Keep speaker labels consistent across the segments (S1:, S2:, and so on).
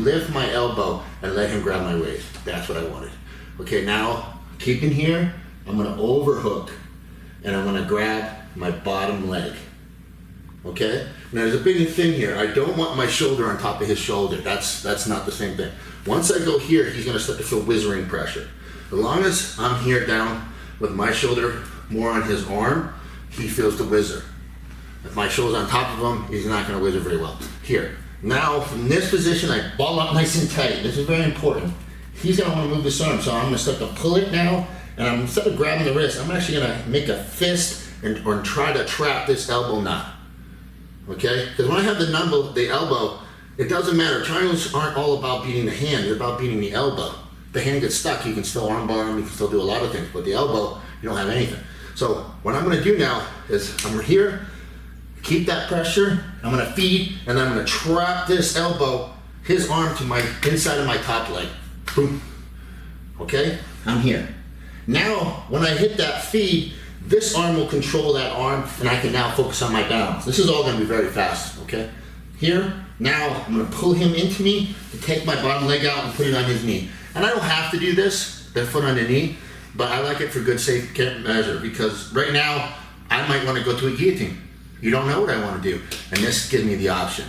S1: lift my elbow and let him grab my waist. That's what I wanted. Okay, now keeping here, I'm gonna overhook and I'm gonna grab my bottom leg. Okay? Now there's a big thing here. I don't want my shoulder on top of his shoulder. That's not the same thing. Once I go here, he's gonna start to feel whizzering pressure. As long as I'm here down with my shoulder more on his arm, he feels the whizzer. If my shoulder's on top of him, he's not gonna whizzer very well. Here. Now, from this position, I ball up nice and tight. This is very important. He's gonna wanna move this arm, so I'm gonna start to pull it now, and instead of grabbing the wrist, I'm actually gonna make a fist or try to trap this elbow knot. Okay? Because when I have the elbow, it doesn't matter. Triangles aren't all about beating the hand, they're about beating the elbow. The hand gets stuck, you can still armbar him, you can still do a lot of things, but the elbow, you don't have anything. So what I'm gonna do now is I'm here, keep that pressure, I'm gonna feed, and then I'm gonna trap this elbow, his arm to my inside of my top leg. Boom. Okay? I'm here. Now, when I hit that feed, this arm will control that arm, and I can now focus on my balance. This is all gonna be very fast, okay? Here, now I'm gonna pull him into me to take my bottom leg out and put it on his knee. And I don't have to do this, the foot on the knee, but I like it for good safe measure, because right now, I might wanna go to a guillotine. You don't know what I wanna do, and this gives me the option.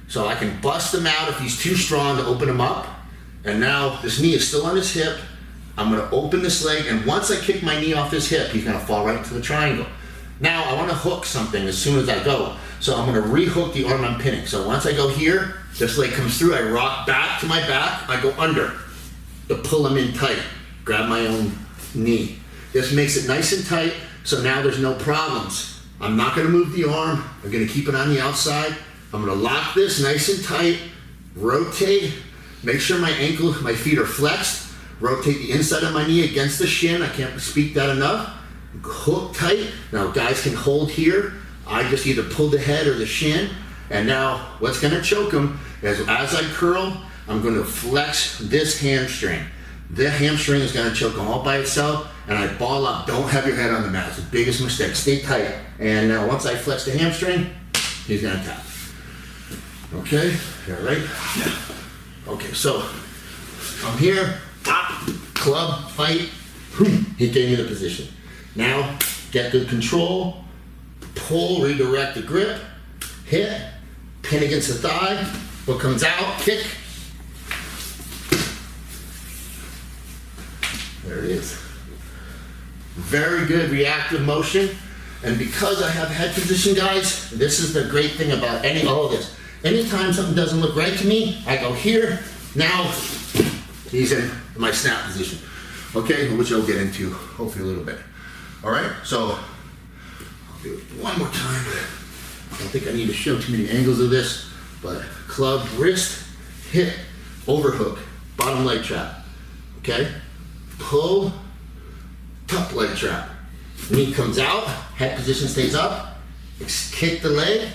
S1: So I can bust him out if he's too strong to open him up, and now this knee is still on his hip. I'm gonna open this leg, and once I kick my knee off his hip, he's gonna fall right into the triangle. Now I wanna hook something as soon as I go, so I'm gonna re-hook the arm I'm pinning. So once I go here, this leg comes through, I rock back to my back, I go under to pull him in tight, grab my own knee. This makes it nice and tight, so now there's no problems. I'm not gonna move the arm, I'm gonna keep it on the outside. I'm gonna lock this nice and tight, rotate, make sure my feet are flexed, rotate the inside of my knee against the shin, I can't speak that enough. Hook tight. Now guys can hold here. I just either pull the head or the shin, and now what's gonna choke him is as I curl, I'm gonna flex this hamstring. The hamstring is gonna choke him all by itself, and I ball up. Don't have your head on the mat. It's the biggest mistake. Stay tight. And now once I flex the hamstring, he's gonna tap. Okay, you all right? Yeah. Okay, so I'm here, pop, club, fight. He gave me the position. Now, get good control, pull, redirect the grip, hit, pin against the thigh, what comes out, kick. There it is. Very good reactive motion. And because I have head position, guys, this is the great thing about all of this. Anytime something doesn't look right to me, I go here. Now, he's in my snap position. Okay, which I'll get into hopefully a little bit. All right, so I'll do it one more time. I don't think I need to show too many angles of this, but club, wrist, hit, overhook, bottom leg trap. Okay, pull, top leg trap. Knee comes out, head position stays up, kick the leg.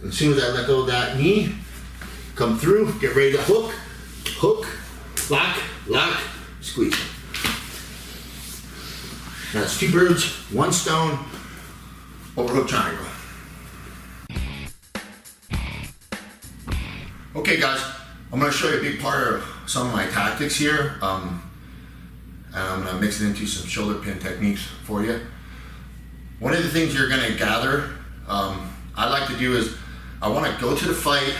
S1: As soon as I let go of that knee, come through, get ready to hook, hook, lock, lock, squeeze. That's 2 birds, 1 stone, overhook triangle. Okay guys, I'm gonna show you a big part of some of my tactics here. And I'm gonna mix it into some shoulder pin techniques for you. One of the things you're gonna gather, I like to do is, I wanna go to the fight,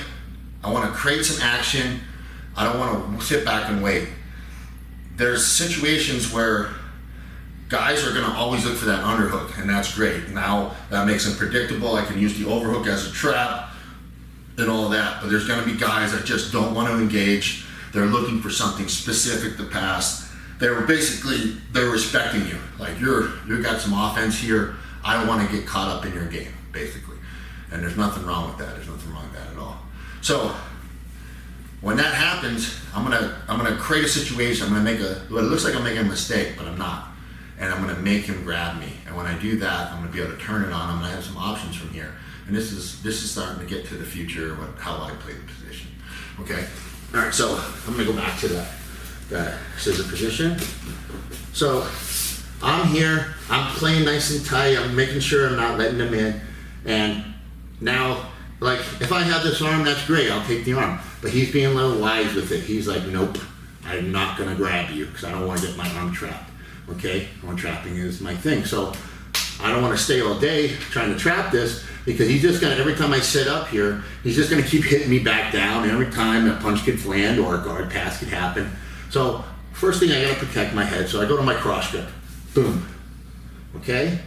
S1: I wanna create some action, I don't wanna sit back and wait. There's situations where guys are gonna always look for that underhook, and that's great. Now, that makes them predictable, I can use the overhook as a trap and all that, but there's gonna be guys that just don't wanna engage, they're looking for something specific to pass. They're respecting you. Like you got some offense here, I don't wanna get caught up in your game, basically. And there's nothing wrong with that, there's nothing wrong with that at all. So, when that happens, I'm gonna create a situation, what it looks like I'm making a mistake, but I'm not. And I'm gonna make him grab me. And when I do that, I'm gonna be able to turn it on, I'm gonna have some options from here. And this is starting to get to the future, how I play the position. Okay? All right, so I'm gonna go back to that scissor position. So I'm here, I'm playing nice and tight, I'm making sure I'm not letting him in. And now, like, if I have this arm, that's great, I'll take the arm. But he's being a little wise with it. He's like, nope, I'm not gonna grab you because I don't want to get my arm trapped. Okay, arm trapping is my thing. So I don't want to stay all day trying to trap this because he's just gonna, every time I sit up here, he's just gonna keep hitting me back down. And every time a punch could land or a guard pass could happen. So first thing, I gotta protect my head. So I go to my cross grip, boom. Okay,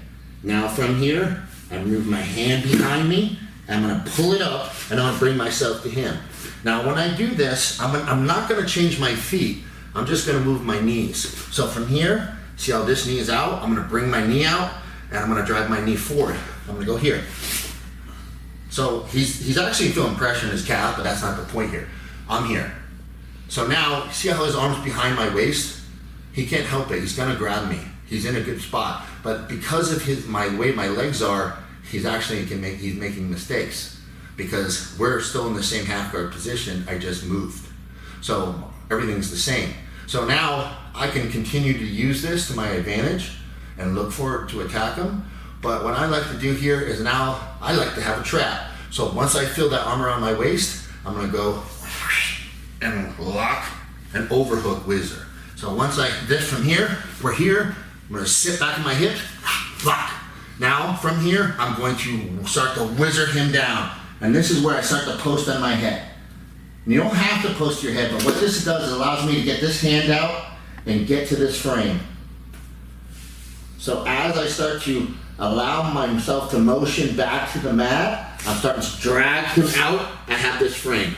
S1: now from here, I move my hand behind me. I'm gonna pull it up and I'm gonna bring myself to him. Now when I do this, I'm not gonna change my feet. I'm just gonna move my knees. So from here, see how this knee is out? I'm gonna bring my knee out and I'm gonna drive my knee forward. I'm gonna go here. So he's actually feeling pressure in his calf, but that's not the point here. I'm here. So now, see how his arm's behind my waist? He can't help it, he's gonna grab me. He's in a good spot. But because of my way my legs are, he's making mistakes because we're still in the same half guard position. I just moved. So everything's the same. So now I can continue to use this to my advantage and look for it to attack him. But what I like to do here is now I like to have a trap. So once I feel that arm around my waist, I'm gonna go and lock and overhook whizzer. So once this from here, we're here, I'm gonna sit back in my hip, lock. Now from here, I'm going to start to whizzer him down. And this is where I start to post on my head. And you don't have to post your head, but what this does is allows me to get this hand out and get to this frame. So as I start to allow myself to motion back to the mat, I'm starting to drag him out, I have this frame.